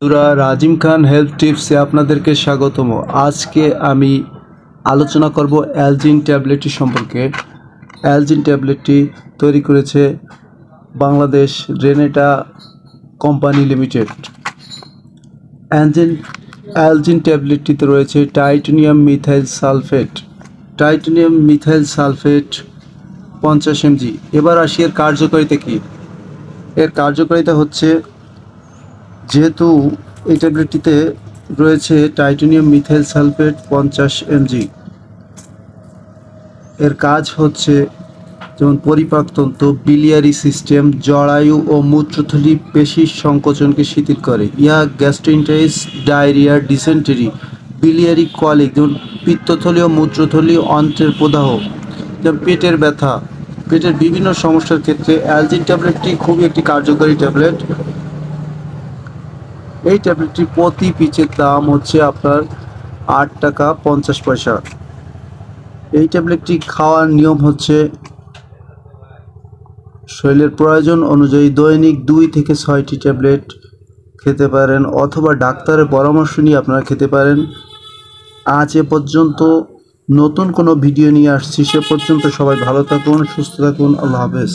বন্ধুরা, রাজিম খান হেলথ টিপসে আপনাদেরকে স্বাগতম। আজকে আমি আলোচনা করব অ্যালজিন ট্যাবলেটটি সম্পর্কে। অ্যালজিন ট্যাবলেটটি তৈরি করেছে Bangladesh Renata company limited. Algin ট্যাবলেটটিতে রয়েছে titanium methyl sulphate. Titanium methyl sulphate 50 mg। এবার আসি এর কার্যকারিতা কী। এর কার্যকারিতা হচ্ছে, যেহেতু এই ট্যাবলেটটিতে রয়েছে টাইটানিয়াম মিথাইল সালফেট 50 mg, এর কাজ হচ্ছে যেমন পরিপাকতন্ত্র, বিলিয়ারি সিস্টেম, জরায়ু ও মূত্রথলি পেশির সংকোচনকে শিথিল করে। ইহা গ্যাস্ট্রিন্টাইটিস, ডায়রিয়া, ডিসেন্টারি, বিলিয়ারি কলিক যেমন পিত্তথলি ও মূত্রথলি, অন্ত্রের প্রদাহ, যেমন পেটের ব্যথা, পেটের বিভিন্ন সমস্যার ক্ষেত্রে অ্যালজিন ট্যাবলেটটি খুবই একটি কার্যকরী ট্যাবলেট। এই ট্যাবলেটটির প্রতি পিচের দাম হচ্ছে আপনার 8 টাকা 50 পয়সা। এই ট্যাবলেটটি খাওয়ার নিয়ম হচ্ছে, শরীরের প্রয়োজন অনুযায়ী দৈনিক 2 থেকে 6টি ট্যাবলেট খেতে পারেন, অথবা ডাক্তারের পরামর্শ নিয়ে আপনারা খেতে পারেন। আজ এ পর্যন্ত। নতুন কোনো ভিডিও নিয়ে আসছি, সে পর্যন্ত সবাই ভালো থাকুন, সুস্থ থাকুন। আল্লাহ হাফেজ।